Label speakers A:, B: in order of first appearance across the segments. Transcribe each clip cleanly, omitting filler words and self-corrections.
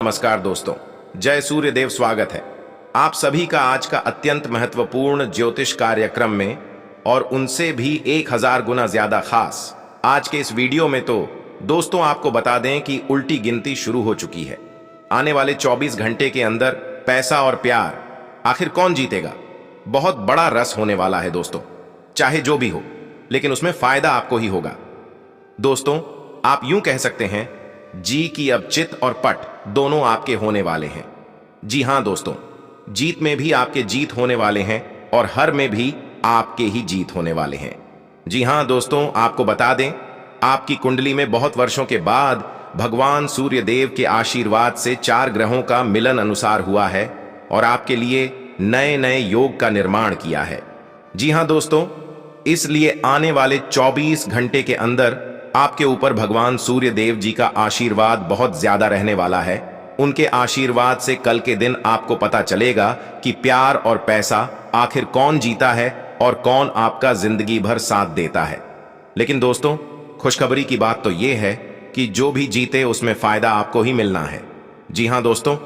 A: नमस्कार दोस्तों, जय सूर्य देव। स्वागत है आप सभी का आज का अत्यंत महत्वपूर्ण ज्योतिष कार्यक्रम में, और उनसे भी 1000 गुना ज्यादा खास आज के इस वीडियो में। तो दोस्तों आपको बता दें कि उल्टी गिनती शुरू हो चुकी है। आने वाले 24 घंटे के अंदर पैसा और प्यार आखिर कौन जीतेगा, बहुत बड़ा रस होने वाला है दोस्तों। चाहे जो भी हो, लेकिन उसमें फायदा आपको ही होगा। दोस्तों आप यूं कह सकते हैं, जी की अब चित और पट दोनों आपके होने वाले हैं। जी हां दोस्तों, जीत में भी आपके जीत होने वाले हैं और हर में भी आपके ही जीत होने वाले हैं। जी हां दोस्तों, आपको बता दें, आपकी कुंडली में बहुत वर्षों के बाद भगवान सूर्य देव के आशीर्वाद से 4 ग्रहों का मिलन अनुसार हुआ है और आपके लिए नए नए योग का निर्माण किया है। जी हां दोस्तों, इसलिए आने वाले 24 घंटे के अंदर आपके ऊपर भगवान सूर्य देव जी का आशीर्वाद बहुत ज्यादा रहने वाला है। उनके आशीर्वाद से कल के दिन आपको पता चलेगा कि प्यार और पैसा आखिर कौन जीता है और कौन आपका जिंदगी भर साथ देता है। लेकिन दोस्तों खुशखबरी की बात तो यह है कि जो भी जीते उसमें फायदा आपको ही मिलना है। जी हां दोस्तों,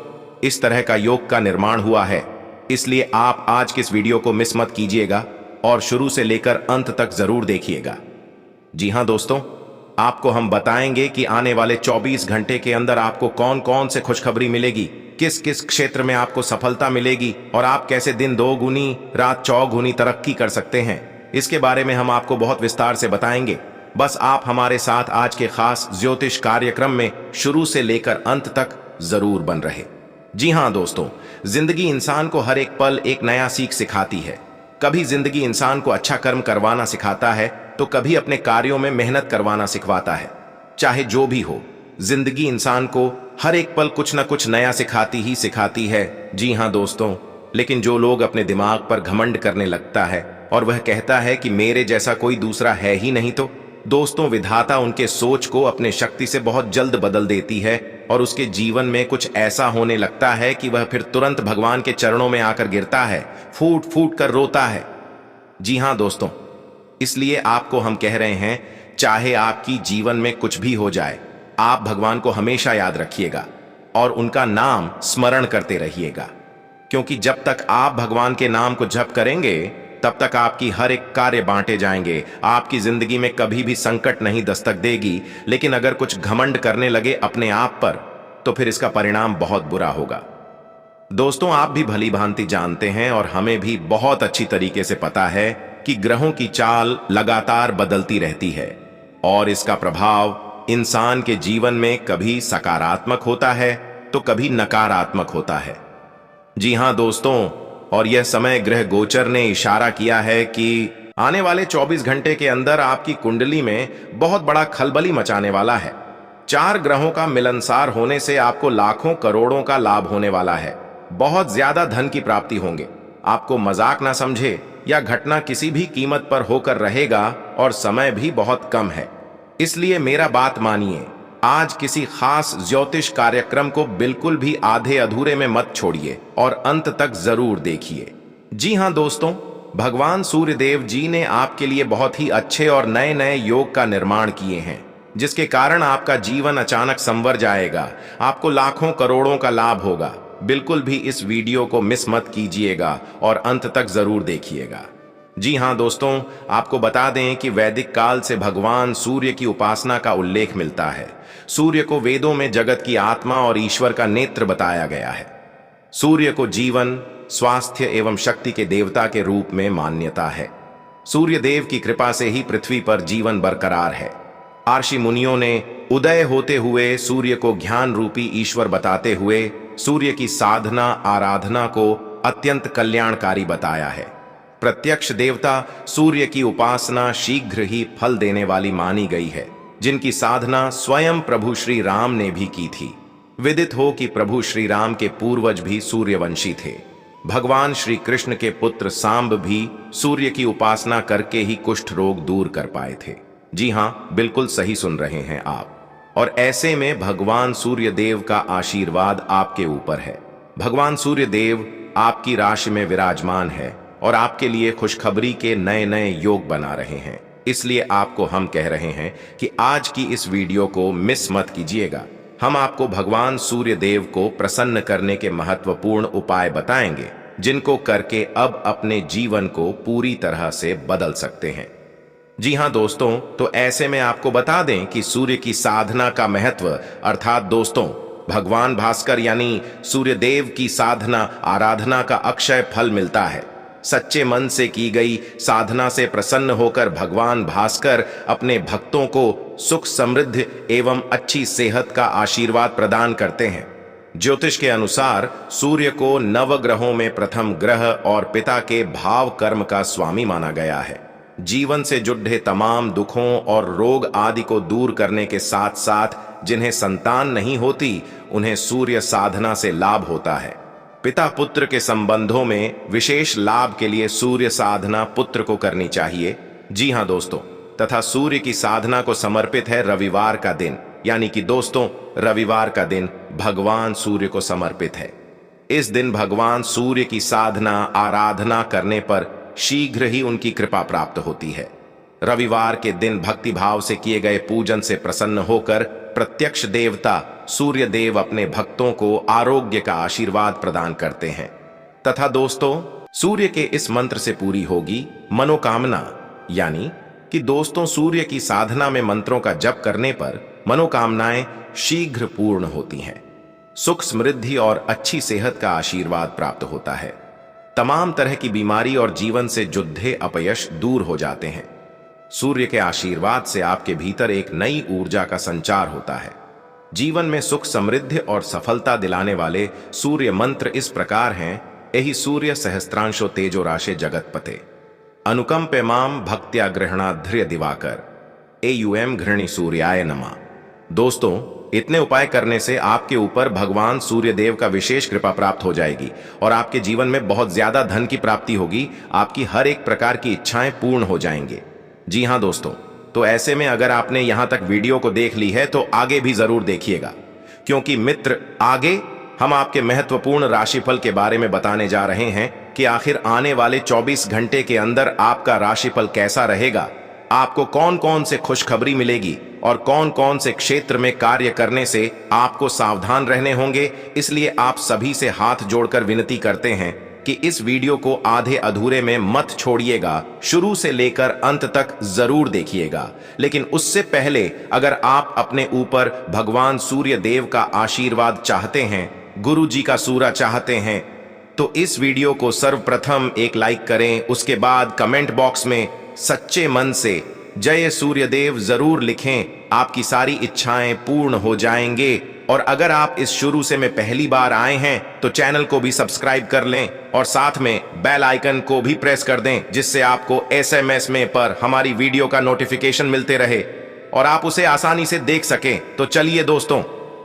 A: इस तरह का योग का निर्माण हुआ है, इसलिए आप आज के इस वीडियो को मिस मत कीजिएगा और शुरू से लेकर अंत तक जरूर देखिएगा। जी हां दोस्तों, आपको हम बताएंगे कि आने वाले 24 घंटे के अंदर आपको कौन कौन से खुशखबरी मिलेगी, किस किस क्षेत्र में आपको सफलता मिलेगी और आप कैसे दिन 2 गुनी रात 4 गुनी तरक्की कर सकते हैं। इसके बारे में हम आपको बहुत विस्तार से बताएंगे। बस आप हमारे साथ आज के खास ज्योतिष कार्यक्रम में शुरू से लेकर अंत तक जरूर बन रहे। जी हां दोस्तों, जिंदगी इंसान को हर एक पल एक नया सीख सिखाती है। कभी जिंदगी इंसान को अच्छा कर्म करवाना सिखाता है तो कभी अपने कार्यों में मेहनत करवाना सिखवाता है। चाहे जो भी हो, जिंदगी इंसान को हर एक पल कुछ ना कुछ नया सिखाती ही सिखाती है। जी हां दोस्तों, लेकिन जो लोग अपने दिमाग पर घमंड करने लगता है और वह कहता है कि मेरे जैसा कोई दूसरा है ही नहीं, तो दोस्तों विधाता उनके सोच को अपने शक्ति से बहुत जल्द बदल देती है और उसके जीवन में कुछ ऐसा होने लगता है कि वह फिर तुरंत भगवान के चरणों में आकर गिरता है, फूट फूट कर रोता है। जी हां दोस्तों, इसलिए आपको हम कह रहे हैं, चाहे आपकी जीवन में कुछ भी हो जाए, आप भगवान को हमेशा याद रखिएगा और उनका नाम स्मरण करते रहिएगा, क्योंकि जब तक आप भगवान के नाम को जप करेंगे तब तक आपकी हर एक कार्य बांटे जाएंगे। आपकी जिंदगी में कभी भी संकट नहीं दस्तक देगी। लेकिन अगर कुछ घमंड करने लगे अपने आप पर, तो फिर इसका परिणाम बहुत बुरा होगा। दोस्तों आप भी भली भांति जानते हैं और हमें भी बहुत अच्छी तरीके से पता है कि ग्रहों की चाल लगातार बदलती रहती है और इसका प्रभाव इंसान के जीवन में कभी सकारात्मक होता है तो कभी नकारात्मक होता है। जी हां दोस्तों, और यह समय ग्रह गोचर ने इशारा किया है कि आने वाले 24 घंटे के अंदर आपकी कुंडली में बहुत बड़ा खलबली मचाने वाला है। 4 ग्रहों का मिलनसार होने से आपको लाखों करोड़ों का लाभ होने वाला है। बहुत ज्यादा धन की प्राप्ति होंगे। आपको मजाक ना समझे, यह घटना किसी भी कीमत पर होकर रहेगा और समय भी बहुत कम है। इसलिए मेरा बात मानिए, आज किसी खास ज्योतिष कार्यक्रम को बिल्कुल भी आधे अधूरे में मत छोड़िए और अंत तक जरूर देखिए। जी हां दोस्तों, भगवान सूर्य देव जी ने आपके लिए बहुत ही अच्छे और नए नए योग का निर्माण किए हैं, जिसके कारण आपका जीवन अचानक संवर जाएगा। आपको लाखों करोड़ों का लाभ होगा। बिल्कुल भी इस वीडियो को मिस मत कीजिएगा और अंत तक जरूर देखिएगा। जी हां दोस्तों, आपको बता दें कि वैदिक काल से भगवान सूर्य की उपासना का उल्लेख मिलता है। सूर्य को वेदों में जगत की आत्मा और ईश्वर का नेत्र बताया गया है। सूर्य को जीवन, स्वास्थ्य एवं शक्ति के देवता के रूप में मान्यता है। सूर्य देव की कृपा से ही पृथ्वी पर जीवन बरकरार है। आर्षि मुनियों ने उदय होते हुए सूर्य को ज्ञान रूपी ईश्वर बताते हुए सूर्य की साधना आराधना को अत्यंत कल्याणकारी बताया है। प्रत्यक्ष देवता सूर्य की उपासना शीघ्र ही फल देने वाली मानी गई है, जिनकी साधना स्वयं प्रभु श्री राम ने भी की थी। विदित हो कि प्रभु श्री राम के पूर्वज भी सूर्यवंशी थे। भगवान श्री कृष्ण के पुत्र सांब भी सूर्य की उपासना करके ही कुष्ठ रोग दूर कर पाए थे। जी हां, बिल्कुल सही सुन रहे हैं आप। और ऐसे में भगवान सूर्य देव का आशीर्वाद आपके ऊपर है। भगवान सूर्य देव आपकी राशि में विराजमान है और आपके लिए खुशखबरी के नए नए योग बना रहे हैं। इसलिए आपको हम कह रहे हैं कि आज की इस वीडियो को मिस मत कीजिएगा। हम आपको भगवान सूर्य देव को प्रसन्न करने के महत्वपूर्ण उपाय बताएंगे, जिनको करके अब अपने जीवन को पूरी तरह से बदल सकते हैं। जी हां दोस्तों, तो ऐसे में आपको बता दें कि सूर्य की साधना का महत्व, अर्थात दोस्तों भगवान भास्कर यानी सूर्य देव की साधना आराधना का अक्षय फल मिलता है। सच्चे मन से की गई साधना से प्रसन्न होकर भगवान भास्कर अपने भक्तों को सुख समृद्धि एवं अच्छी सेहत का आशीर्वाद प्रदान करते हैं। ज्योतिष के अनुसार सूर्य को नवग्रहों में प्रथम ग्रह और पिता के भाव कर्म का स्वामी माना गया है। जीवन से जुड़े तमाम दुखों और रोग आदि को दूर करने के साथ साथ जिन्हें संतान नहीं होती, उन्हें सूर्य साधना से लाभ होता है। पिता पुत्र के संबंधों में विशेष लाभ के लिए सूर्य साधना पुत्र को करनी चाहिए। जी हां दोस्तों, तथा सूर्य की साधना को समर्पित है रविवार का दिन, यानी कि दोस्तों रविवार का दिन भगवान सूर्य को समर्पित है। इस दिन भगवान सूर्य की साधना आराधना करने पर शीघ्र ही उनकी कृपा प्राप्त होती है। रविवार के दिन भक्ति भाव से किए गए पूजन से प्रसन्न होकर प्रत्यक्ष देवता सूर्य देव अपने भक्तों को आरोग्य का आशीर्वाद प्रदान करते हैं। तथा दोस्तों सूर्य के इस मंत्र से पूरी होगी मनोकामना, यानी कि दोस्तों सूर्य की साधना में मंत्रों का जप करने पर मनोकामनाएं शीघ्र पूर्ण होती हैं। सुख समृद्धि और अच्छी सेहत का आशीर्वाद प्राप्त होता है। तमाम तरह की बीमारी और जीवन से जुद्धे अपयश दूर हो जाते हैं। सूर्य के आशीर्वाद से आपके भीतर एक नई ऊर्जा का संचार होता है। जीवन में सुख समृद्धि और सफलता दिलाने वाले सूर्य मंत्र इस प्रकार हैं। यही सूर्य सहस्त्रांशो तेजो राशे जगतपते अनुकंपे माम भक्त्या गृहणाध्र्य दिवाकर एयुएम घृणी सूर्याय नमः। दोस्तों इतने उपाय करने से आपके ऊपर भगवान सूर्य देव का विशेष कृपा प्राप्त हो जाएगी और आपके जीवन में बहुत ज्यादा धन की प्राप्ति होगी। आपकी हर एक प्रकार की इच्छाएं पूर्ण हो जाएंगे। जी हां दोस्तों, तो ऐसे में अगर आपने यहां तक वीडियो को देख ली है तो आगे भी जरूर देखिएगा, क्योंकि मित्र आगे हम आपके महत्वपूर्ण राशिफल के बारे में बताने जा रहे हैं कि आखिर आने वाले 24 घंटे के अंदर आपका राशिफल कैसा रहेगा, आपको कौन कौन से खुशखबरी मिलेगी और कौन कौन से क्षेत्र में कार्य करने से आपको सावधान रहने होंगे। इसलिए आप सभी से हाथ जोड़कर विनती करते हैं कि इस वीडियो को आधे अधूरे में मत छोड़िएगा, शुरू से लेकर अंत तक जरूर देखिएगा। लेकिन उससे पहले अगर आप अपने ऊपर भगवान सूर्य देव का आशीर्वाद चाहते हैं, गुरु जी का सूरा चाहते हैं, तो इस वीडियो को सर्वप्रथम एक लाइक करें। उसके बाद कमेंट बॉक्स में सच्चे मन से जय सूर्यदेव जरूर लिखें। आपकी सारी इच्छाएं पूर्ण हो जाएंगे। और अगर आप इस शुरू से में पहली बार आए हैं तो चैनल को भी सब्सक्राइब कर लें और साथ में बेल आइकन को भी प्रेस कर दें, जिससे आपको एसएमएस में पर हमारी वीडियो का नोटिफिकेशन मिलते रहे और आप उसे आसानी से देख सकें। तो चलिए दोस्तों,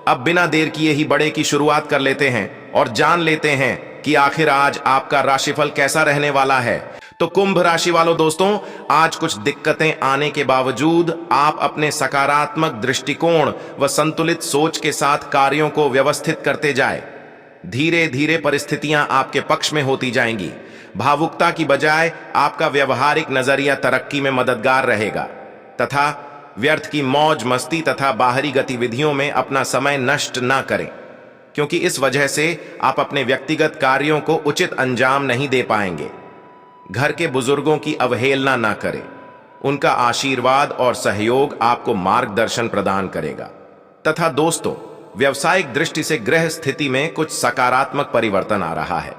A: अब बिना देर किए ही बड़े की शुरुआत कर लेते हैं और जान लेते हैं कि आखिर आज आपका राशिफल कैसा रहने वाला है। तो कुंभ राशि वालों दोस्तों, आज कुछ दिक्कतें आने के बावजूद आप अपने सकारात्मक दृष्टिकोण व संतुलित सोच के साथ कार्यों को व्यवस्थित करते जाएं। धीरे धीरे परिस्थितियां आपके पक्ष में होती जाएंगी। भावुकता की बजाय आपका व्यवहारिक नजरिया तरक्की में मददगार रहेगा तथा व्यर्थ की मौज मस्ती तथा बाहरी गतिविधियों में अपना समय नष्ट ना करें, क्योंकि इस वजह से आप अपने व्यक्तिगत कार्यों को उचित अंजाम नहीं दे पाएंगे। घर के बुजुर्गों की अवहेलना ना करें, उनका आशीर्वाद और सहयोग आपको मार्गदर्शन प्रदान करेगा। तथा दोस्तों, व्यवसायिक दृष्टि से ग्रह स्थिति में कुछ सकारात्मक परिवर्तन आ रहा है।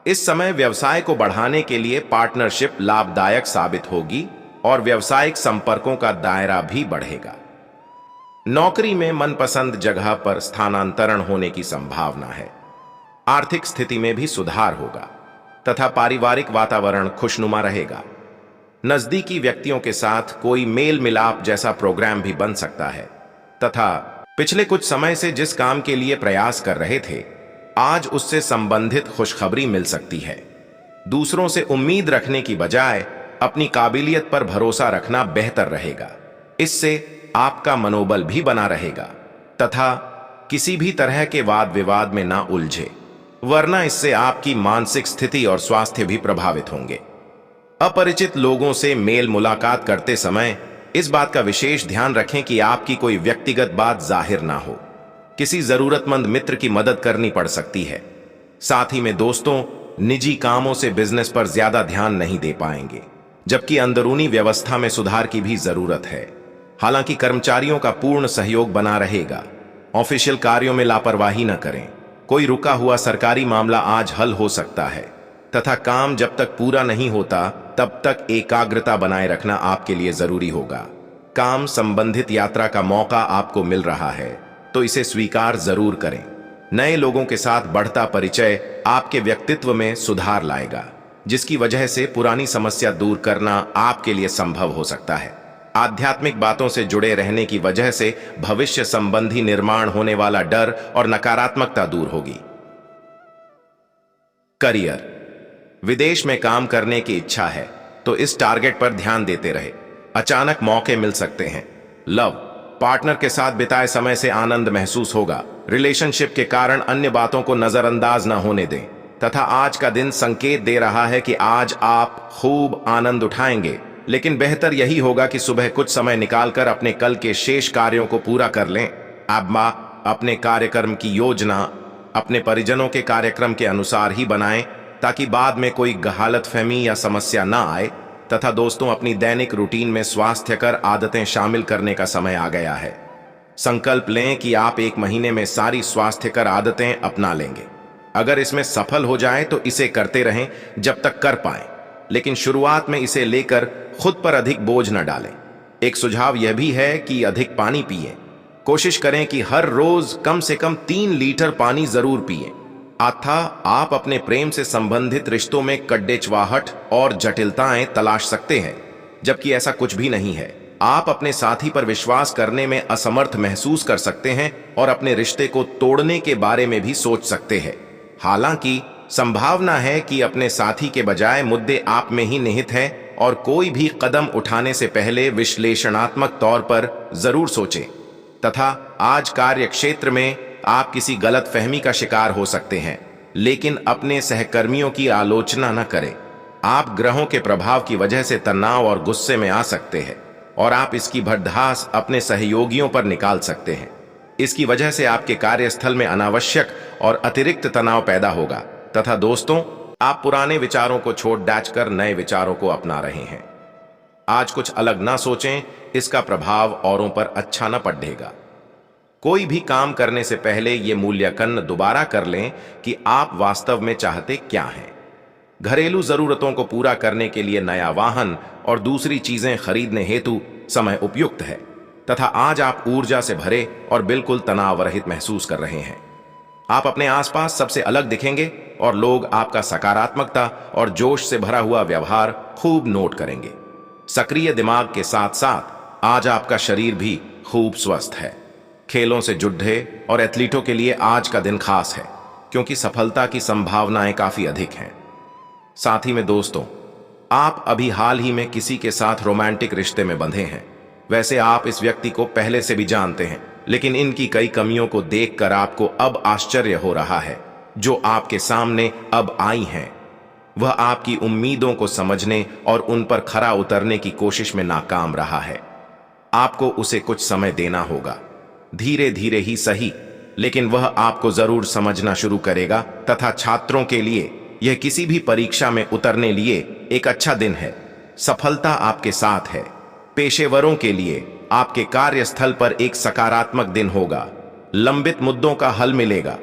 A: इस समय व्यवसाय को बढ़ाने के लिए पार्टनरशिप लाभदायक साबित होगी और व्यवसायिक संपर्कों का दायरा भी बढ़ेगा। नौकरी में मनपसंद जगह पर स्थानांतरण होने की संभावना है। आर्थिक स्थिति में भी सुधार होगा तथा पारिवारिक वातावरण खुशनुमा रहेगा। नजदीकी व्यक्तियों के साथ कोई मेल मिलाप जैसा प्रोग्राम भी बन सकता है तथा पिछले कुछ समय से जिस काम के लिए प्रयास कर रहे थे, आज उससे संबंधित खुशखबरी मिल सकती है। दूसरों से उम्मीद रखने की बजाय अपनी काबिलियत पर भरोसा रखना बेहतर रहेगा। इससे आपका मनोबल भी बना रहेगा तथा किसी भी तरह के वाद विवाद में ना उलझे, वरना इससे आपकी मानसिक स्थिति और स्वास्थ्य भी प्रभावित होंगे। अपरिचित लोगों से मेल मुलाकात करते समय इस बात का विशेष ध्यान रखें कि आपकी कोई व्यक्तिगत बात जाहिर ना हो। किसी जरूरतमंद मित्र की मदद करनी पड़ सकती है। साथ ही में दोस्तों, निजी कामों से बिजनेस पर ज्यादा ध्यान नहीं दे पाएंगे, जबकि अंदरूनी व्यवस्था में सुधार की भी जरूरत है। हालांकि कर्मचारियों का पूर्ण सहयोग बना रहेगा। ऑफिशियल कार्यों में लापरवाही न करें। कोई रुका हुआ सरकारी मामला आज हल हो सकता है, तथा काम जब तक पूरा नहीं होता तब तक एकाग्रता बनाए रखना आपके लिए जरूरी होगा। काम संबंधित यात्रा का मौका आपको मिल रहा है, तो इसे स्वीकार जरूर करें। नए लोगों के साथ बढ़ता परिचय आपके व्यक्तित्व में सुधार लाएगा, जिसकी वजह से पुरानी समस्या दूर करना आपके लिए संभव हो सकता है। आध्यात्मिक बातों से जुड़े रहने की वजह से भविष्य संबंधी निर्माण होने वाला डर और नकारात्मकता दूर होगी। करियर, विदेश में काम करने की इच्छा है तो इस टारगेट पर ध्यान देते रहे। अचानक मौके मिल सकते हैं। लव, पार्टनर के साथ बिताए समय से आनंद महसूस होगा। रिलेशनशिप के कारण अन्य बातों को नजरअंदाज न होने दें, तथा आज का दिन संकेत दे रहा है कि आज आप खूब आनंद उठाएंगे। लेकिन बेहतर यही होगा कि सुबह कुछ समय निकालकर अपने कल के शेष कार्यों को पूरा कर लें। आप अपने कार्यक्रम की योजना अपने परिजनों के कार्यक्रम के अनुसार ही बनाएं, ताकि बाद में कोई गलतफहमी या समस्या ना आए। तथा दोस्तों, अपनी दैनिक रूटीन में स्वास्थ्यकर आदतें शामिल करने का समय आ गया है। संकल्प लें कि आप 1 महीने में सारी स्वास्थ्यकर आदतें अपना लेंगे। अगर इसमें सफल हो जाए तो इसे करते रहें जब तक कर पाएं, लेकिन शुरुआत में इसे लेकर खुद पर अधिक बोझ न डालें। एक सुझाव यह भी है कि अधिक पानी पिएं। कोशिश करें कि हर रोज कम से कम 3 लीटर पानी जरूर पिएं। अतः आप अपने प्रेम से संबंधित रिश्तों में कड्डेचवाहट और जटिलताएं तलाश सकते हैं, जबकि ऐसा कुछ भी नहीं है। आप अपने साथी पर विश्वास करने में असमर्थ महसूस कर सकते हैं और अपने रिश्ते को तोड़ने के बारे में भी सोच सकते हैं। हालांकि संभावना है कि अपने साथी के बजाय मुद्दे आप में ही निहित हैं, और कोई भी कदम उठाने से पहले विश्लेषणात्मक तौर पर जरूर सोचें। तथा आज कार्य क्षेत्र में आप किसी गलतफहमी का शिकार हो सकते हैं, लेकिन अपने सहकर्मियों की आलोचना न करें। आप ग्रहों के प्रभाव की वजह से तनाव और गुस्से में आ सकते हैं, और आप इसकी भड़ास अपने सहयोगियों पर निकाल सकते हैं। इसकी वजह से आपके कार्यस्थल में अनावश्यक और अतिरिक्त तनाव पैदा होगा। तथा दोस्तों, आप पुराने विचारों को छोड़ डाचकर नए विचारों को अपना रहे हैं। आज कुछ अलग ना सोचें, इसका प्रभाव औरों पर अच्छा न पड़ेगा। कोई भी काम करने से पहले यह मूल्यांकन दोबारा कर लें कि आप वास्तव में चाहते क्या हैं। घरेलू जरूरतों को पूरा करने के लिए नया वाहन और दूसरी चीजें खरीदने हेतु समय उपयुक्त है, तथा आज आप ऊर्जा से भरे और बिल्कुल तनाव रहित महसूस कर रहे हैं। आप अपने आसपास सबसे अलग दिखेंगे और लोग आपका सकारात्मकता और जोश से भरा हुआ व्यवहार खूब नोट करेंगे। सक्रिय दिमाग के साथ साथ आज आपका शरीर भी खूब स्वस्थ है। खेलों से जुड़े और एथलीटों के लिए आज का दिन खास है, क्योंकि सफलता की संभावनाएं काफी अधिक हैं। साथ ही में दोस्तों, आप अभी हाल ही में किसी के साथ रोमांटिक रिश्ते में बंधे हैं। वैसे आप इस व्यक्ति को पहले से भी जानते हैं, लेकिन इनकी कई कमियों को देखकर आपको अब आश्चर्य हो रहा है जो आपके सामने अब आई हैं। वह आपकी उम्मीदों को समझने और उन पर खरा उतरने की कोशिश में नाकाम रहा है। आपको उसे कुछ समय देना होगा, धीरे धीरे ही सही, लेकिन वह आपको जरूर समझना शुरू करेगा। तथा छात्रों के लिए यह किसी भी परीक्षा में उतरने लिए एक अच्छा दिन है। सफलता आपके साथ है। पेशेवरों के लिए आपके कार्यस्थल पर एक सकारात्मक दिन होगा। लंबित मुद्दों का हल मिलेगा।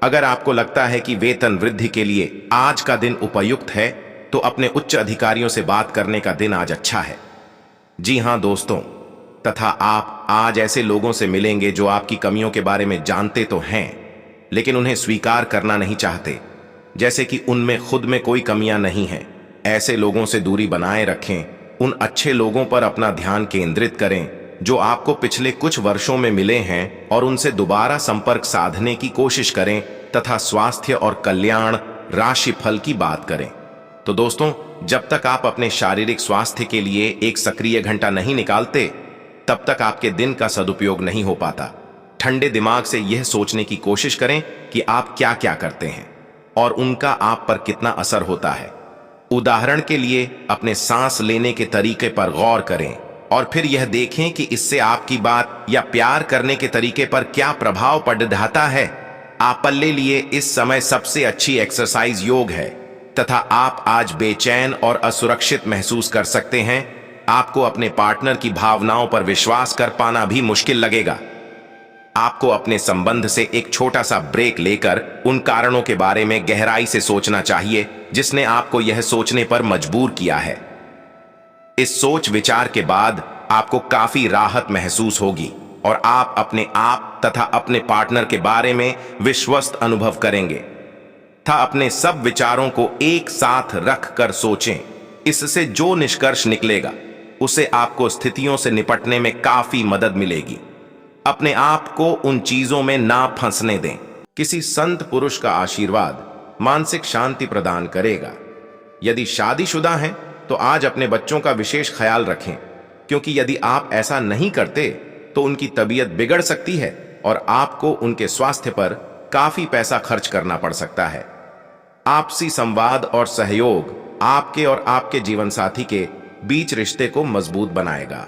A: अगर आपको लगता है कि वेतन वृद्धि के लिए आज का दिन उपयुक्त है, तो अपने उच्च अधिकारियों से बात करने का दिन आज अच्छा है। जी हां दोस्तों, तथा आप आज ऐसे लोगों से मिलेंगे जो आपकी कमियों के बारे में जानते तो हैं, लेकिन उन्हें स्वीकार करना नहीं चाहते, जैसे कि उनमें खुद में कोई कमियां नहीं हैं। ऐसे लोगों से दूरी बनाए रखें। उन अच्छे लोगों पर अपना ध्यान केंद्रित करें जो आपको पिछले कुछ वर्षों में मिले हैं, और उनसे दोबारा संपर्क साधने की कोशिश करें तथा स्वास्थ्य और कल्याण राशि फल की बात करें। तो दोस्तों, जब तक आप अपने शारीरिक स्वास्थ्य के लिए एक सक्रिय घंटा नहीं निकालते, तब तक आपके दिन का सदुपयोग नहीं हो पाता। ठंडे दिमाग से यह सोचने की कोशिश करें कि आप क्या क्या करते हैं और उनका आप पर कितना असर होता है। उदाहरण के लिए अपने सांस लेने के तरीके पर गौर करें। और फिर यह देखें कि इससे आपकी बात या प्यार करने के तरीके पर क्या प्रभाव पड़ रहा है। आप पल्ले लिए इस समय सबसे अच्छी एक्सरसाइज योग है तथा आप आज बेचैन और असुरक्षित महसूस कर सकते हैं। आपको अपने पार्टनर की भावनाओं पर विश्वास कर पाना भी मुश्किल लगेगा। आपको अपने संबंध से एक छोटा सा ब्रेक लेकर उन कारणों के बारे में गहराई से सोचना चाहिए जिसने आपको यह सोचने पर मजबूर किया है। इस सोच विचार के बाद आपको काफी राहत महसूस होगी और आप अपने आप तथा अपने पार्टनर के बारे में विश्वस्त अनुभव करेंगे। अपने सब विचारों को एक साथ रख कर सोचें। इससे जो निष्कर्ष निकलेगा उसे आपको स्थितियों से निपटने में काफी मदद मिलेगी। अपने आप को उन चीजों में ना फंसने दें। किसी संत पुरुष का आशीर्वाद मानसिक शांति प्रदान करेगा। यदि शादीशुदा हैं तो आज अपने बच्चों का विशेष ख्याल रखें, क्योंकि यदि आप ऐसा नहीं करते तो उनकी तबीयत बिगड़ सकती है और आपको उनके स्वास्थ्य पर काफी पैसा खर्च करना पड़ सकता है। आपसी संवाद और सहयोग आपके और आपके जीवन साथी के बीच रिश्ते को मजबूत बनाएगा।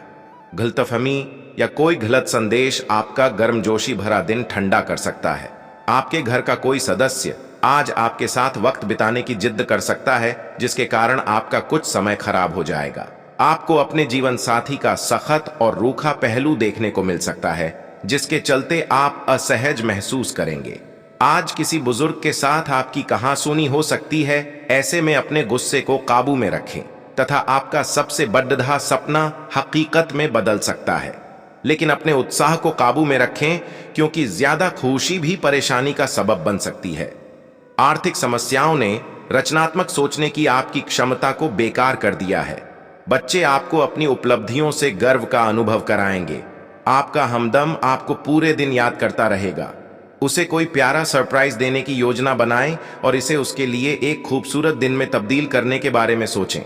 A: गलतफहमी या कोई गलत संदेश आपका गर्मजोशी भरा दिन ठंडा कर सकता है। आपके घर का कोई सदस्य आज आपके साथ वक्त बिताने की जिद कर सकता है, जिसके कारण आपका कुछ समय खराब हो जाएगा। आपको अपने जीवन साथी का सख्त और रूखा पहलू देखने को मिल सकता है, जिसके चलते आप असहज महसूस करेंगे। आज किसी बुजुर्ग के साथ आपकी कहासुनी हो सकती है। ऐसे में अपने गुस्से को काबू में रखें तथा आपका सबसे बड़ा सपना हकीकत में बदल सकता है। लेकिन अपने उत्साह को काबू में रखें, क्योंकि ज्यादा खुशी भी परेशानी का सबब बन सकती है। आर्थिक समस्याओं ने रचनात्मक सोचने की आपकी क्षमता को बेकार कर दिया है। बच्चे आपको अपनी उपलब्धियों से गर्व का अनुभव कराएंगे। आपका हमदम आपको पूरे दिन याद करता रहेगा। उसे कोई प्यारा सरप्राइज देने की योजना बनाएं और इसे उसके लिए एक खूबसूरत दिन में तब्दील करने के बारे में सोचें।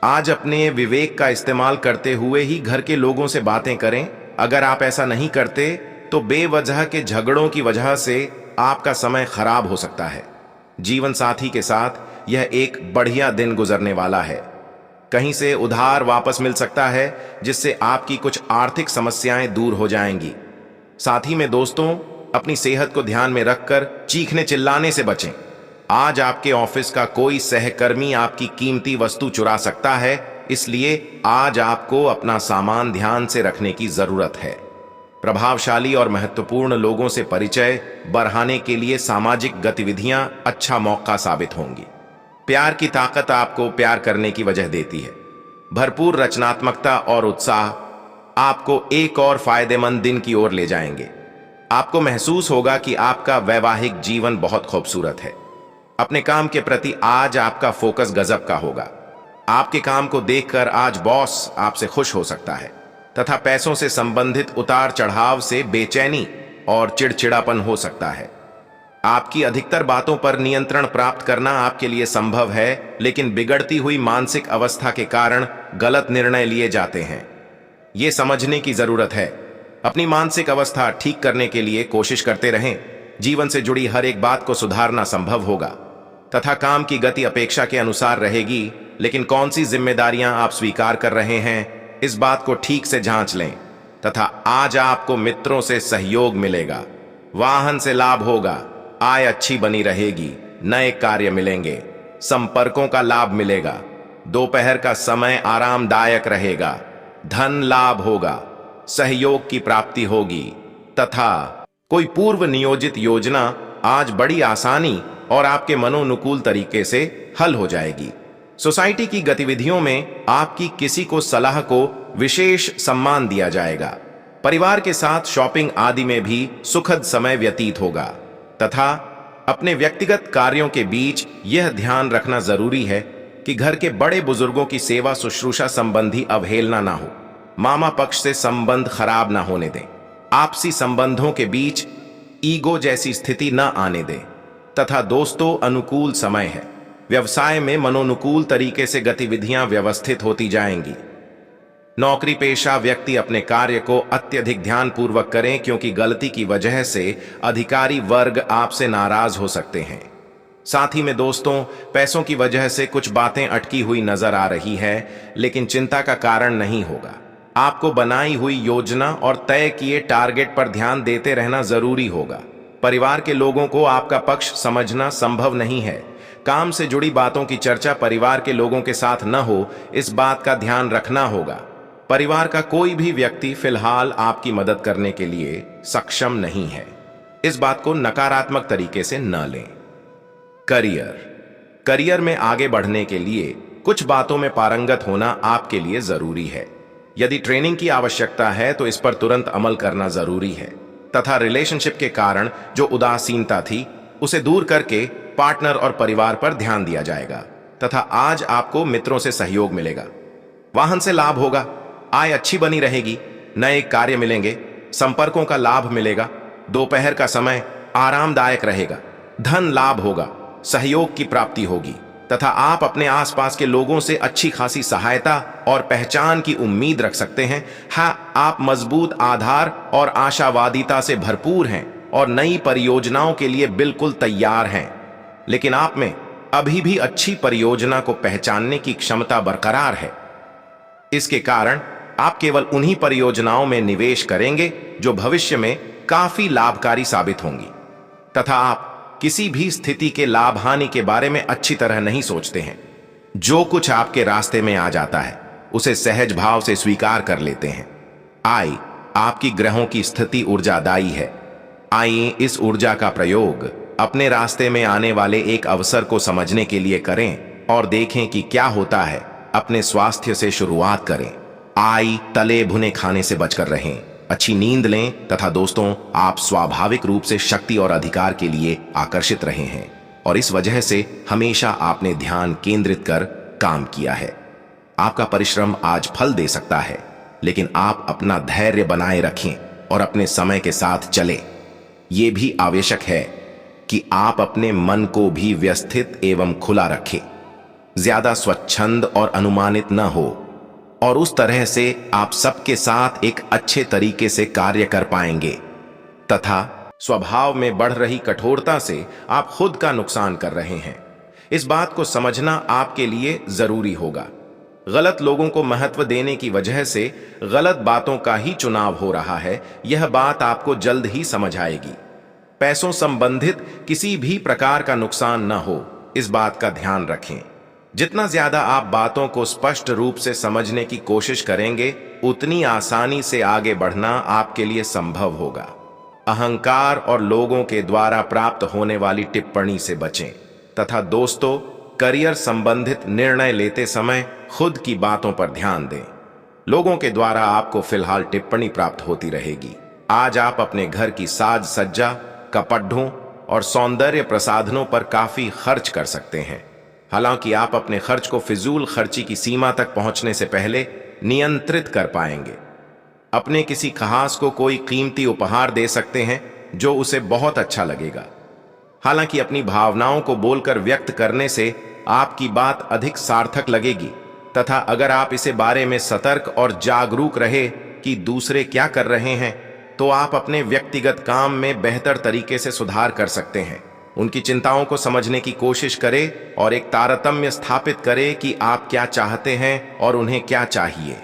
A: आज अपने विवेक का इस्तेमाल करते हुए ही घर के लोगों से बातें करें। अगर आप ऐसा नहीं करते तो बेवजह के झगड़ों की वजह से आपका समय खराब हो सकता है। जीवन साथी के साथ यह एक बढ़िया दिन गुजरने वाला है। कहीं से उधार वापस मिल सकता है, जिससे आपकी कुछ आर्थिक समस्याएं दूर हो जाएंगी। साथ ही में दोस्तों, अपनी सेहत को ध्यान में रखकर चीखने चिल्लाने से बचें। आज आपके ऑफिस का कोई सहकर्मी आपकी कीमती वस्तु चुरा सकता है, इसलिए आज आपको अपना सामान ध्यान से रखने की जरूरत है। प्रभावशाली और महत्वपूर्ण लोगों से परिचय बढ़ाने के लिए सामाजिक गतिविधियां अच्छा मौका साबित होंगी। प्यार की ताकत आपको प्यार करने की वजह देती है। भरपूर रचनात्मकता और उत्साह आपको एक और फायदेमंद दिन की ओर ले जाएंगे। आपको महसूस होगा कि आपका वैवाहिक जीवन बहुत खूबसूरत है। अपने काम के प्रति आज आपका फोकस गजब का होगा। आपके काम को देखकर आज बॉस आपसे खुश हो सकता है तथा पैसों से संबंधित उतार चढ़ाव से बेचैनी और चिड़चिड़ापन हो सकता है। आपकी अधिकतर बातों पर नियंत्रण प्राप्त करना आपके लिए संभव है, लेकिन बिगड़ती हुई मानसिक अवस्था के कारण गलत निर्णय लिए जाते हैं। ये समझने की जरूरत है। अपनी मानसिक अवस्था ठीक करने के लिए कोशिश करते रहें। जीवन से जुड़ी हर एक बात को सुधारना संभव होगा तथा काम की गति अपेक्षा के अनुसार रहेगी, लेकिन कौन सी जिम्मेदारियां आप स्वीकार कर रहे हैं, इस बात को ठीक से जांच लें। तथा आज आपको मित्रों से सहयोग मिलेगा, वाहन से लाभ होगा, आय अच्छी बनी रहेगी, नए कार्य मिलेंगे, संपर्कों का लाभ मिलेगा, दोपहर का समय आरामदायक रहेगा, धन लाभ होगा, सहयोग की प्राप्ति होगी तथा कोई पूर्व नियोजित योजना आज बड़ी आसानी और आपके मनोनुकूल तरीके से हल हो जाएगी। सोसाइटी की गतिविधियों में आपकी किसी को सलाह को विशेष सम्मान दिया जाएगा। परिवार के साथ शॉपिंग आदि में भी सुखद समय व्यतीत होगा तथा अपने व्यक्तिगत कार्यों के बीच यह ध्यान रखना जरूरी है कि घर के बड़े बुजुर्गों की सेवा शुश्रूषा संबंधी अवहेलना ना हो। मामा पक्ष से संबंध खराब ना होने दें। आपसी संबंधों के बीच ईगो जैसी स्थिति न आने दें तथा दोस्तों, अनुकूल समय है। व्यवसाय में मनोनुकूल तरीके से गतिविधियां व्यवस्थित होती जाएंगी। नौकरी पेशा व्यक्ति अपने कार्य को अत्यधिक ध्यानपूर्वक करें, क्योंकि गलती की वजह से अधिकारी वर्ग आपसे नाराज हो सकते हैं। साथ ही में दोस्तों, पैसों की वजह से कुछ बातें अटकी हुई नजर आ रही है, लेकिन चिंता का कारण नहीं होगा। आपको बनाई हुई योजना और तय किए टारगेट पर ध्यान देते रहना जरूरी होगा। परिवार के लोगों को आपका पक्ष समझना संभव नहीं है। काम से जुड़ी बातों की चर्चा परिवार के लोगों के साथ न हो, इस बात का ध्यान रखना होगा। परिवार का कोई भी व्यक्ति फिलहाल आपकी मदद करने के लिए सक्षम नहीं है। इस बात को नकारात्मक तरीके से न लें। करियर में आगे बढ़ने के लिए कुछ बातों में पारंगत होना आपके लिए जरूरी है। यदि ट्रेनिंग की आवश्यकता है तो इस पर तुरंत अमल करना जरूरी है तथा रिलेशनशिप के कारण जो उदासीनता थी उसे दूर करके पार्टनर और परिवार पर ध्यान दिया जाएगा तथा आज आपको मित्रों से सहयोग मिलेगा। वाहन से लाभ होगा, आय अच्छी बनी रहेगी, नए कार्य मिलेंगे, संपर्कों का लाभ मिलेगा। दोपहर का समय आरामदायक रहेगा, धन लाभ होगा, सहयोग की प्राप्ति होगी तथा आप अपने आसपास के लोगों से अच्छी खासी सहायता और पहचान की उम्मीद रख सकते हैं। हाँ, आप मजबूत आधार और आशावादिता से भरपूर हैं और नई परियोजनाओं के लिए बिल्कुल तैयार हैं, लेकिन आप में अभी भी अच्छी परियोजना को पहचानने की क्षमता बरकरार है। इसके कारण आप केवल उन्हीं परियोजनाओं में निवेश करेंगे जो भविष्य में काफी लाभकारी साबित होंगी तथा आप किसी भी स्थिति के लाभ हानि के बारे में अच्छी तरह नहीं सोचते हैं। जो कुछ आपके रास्ते में आ जाता है उसे सहज भाव से स्वीकार कर लेते हैं। आपकी ग्रहों की स्थिति ऊर्जादायी है। आइए इस ऊर्जा का प्रयोग अपने रास्ते में आने वाले एक अवसर को समझने के लिए करें और देखें कि क्या होता है। अपने स्वास्थ्य से शुरुआत करें। तले भुने खाने से बचकर रहें, अच्छी नींद लें तथा दोस्तों, आप स्वाभाविक रूप से शक्ति और अधिकार के लिए आकर्षित रहे हैं और इस वजह से हमेशा आपने ध्यान केंद्रित कर काम किया है। आपका परिश्रम आज फल दे सकता है, लेकिन आप अपना धैर्य बनाए रखें और अपने समय के साथ चलें। यह भी आवश्यक है कि आप अपने मन को भी व्यवस्थित एवं खुला रखें, ज्यादा स्वच्छंद और अनुमानित न हो और उस तरह से आप सबके साथ एक अच्छे तरीके से कार्य कर पाएंगे तथा स्वभाव में बढ़ रही कठोरता से आप खुद का नुकसान कर रहे हैं। इस बात को समझना आपके लिए जरूरी होगा। गलत लोगों को महत्व देने की वजह से गलत बातों का ही चुनाव हो रहा है, यह बात आपको जल्द ही समझ आएगी। पैसों संबंधित किसी भी प्रकार का नुकसान न हो, इस बात का ध्यान रखें। जितना ज्यादा आप बातों को स्पष्ट रूप से समझने की कोशिश करेंगे, उतनी आसानी से आगे बढ़ना आपके लिए संभव होगा। अहंकार और लोगों के द्वारा प्राप्त होने वाली टिप्पणी से बचें तथा दोस्तों, करियर संबंधित निर्णय लेते समय खुद की बातों पर ध्यान दें। लोगों के द्वारा आपको फिलहाल टिप्पणी प्राप्त होती रहेगी। आज आप अपने घर की साज सज्जा, कपड़ों और सौंदर्य प्रसाधनों पर काफी खर्च कर सकते हैं। हालांकि आप अपने खर्च को फिजूल खर्ची की सीमा तक पहुंचने से पहले नियंत्रित कर पाएंगे। अपने किसी खास को कोई कीमती उपहार दे सकते हैं जो उसे बहुत अच्छा लगेगा। हालांकि अपनी भावनाओं को बोलकर व्यक्त करने से आपकी बात अधिक सार्थक लगेगी तथा अगर आप इसे बारे में सतर्क और जागरूक रहे कि दूसरे क्या कर रहे हैं, तो आप अपने व्यक्तिगत काम में बेहतर तरीके से सुधार कर सकते हैं। उनकी चिंताओं को समझने की कोशिश करें और एक तारतम्य स्थापित करें कि आप क्या चाहते हैं और उन्हें क्या चाहिए।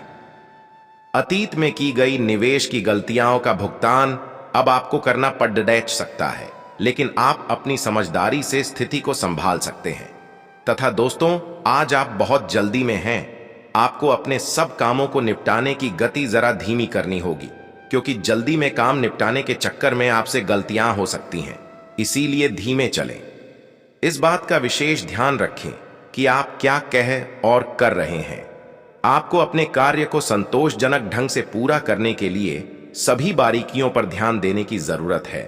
A: अतीत में की गई निवेश की गलतियों का भुगतान अब आपको करना पड़ सकता है, लेकिन आप अपनी समझदारी से स्थिति को संभाल सकते हैं। तथा दोस्तों, आज आप बहुत जल्दी में हैं। आपको अपने सब कामों को निपटाने की गति जरा धीमी करनी होगी, क्योंकि जल्दी में काम निपटाने के चक्कर में आपसे गलतियां हो सकती हैं। इसीलिए धीमे चलें। इस बात का विशेष ध्यान रखें कि आप क्या कह और कर रहे हैं। आपको अपने कार्य को संतोषजनक ढंग से पूरा करने के लिए सभी बारीकियों पर ध्यान देने की जरूरत है।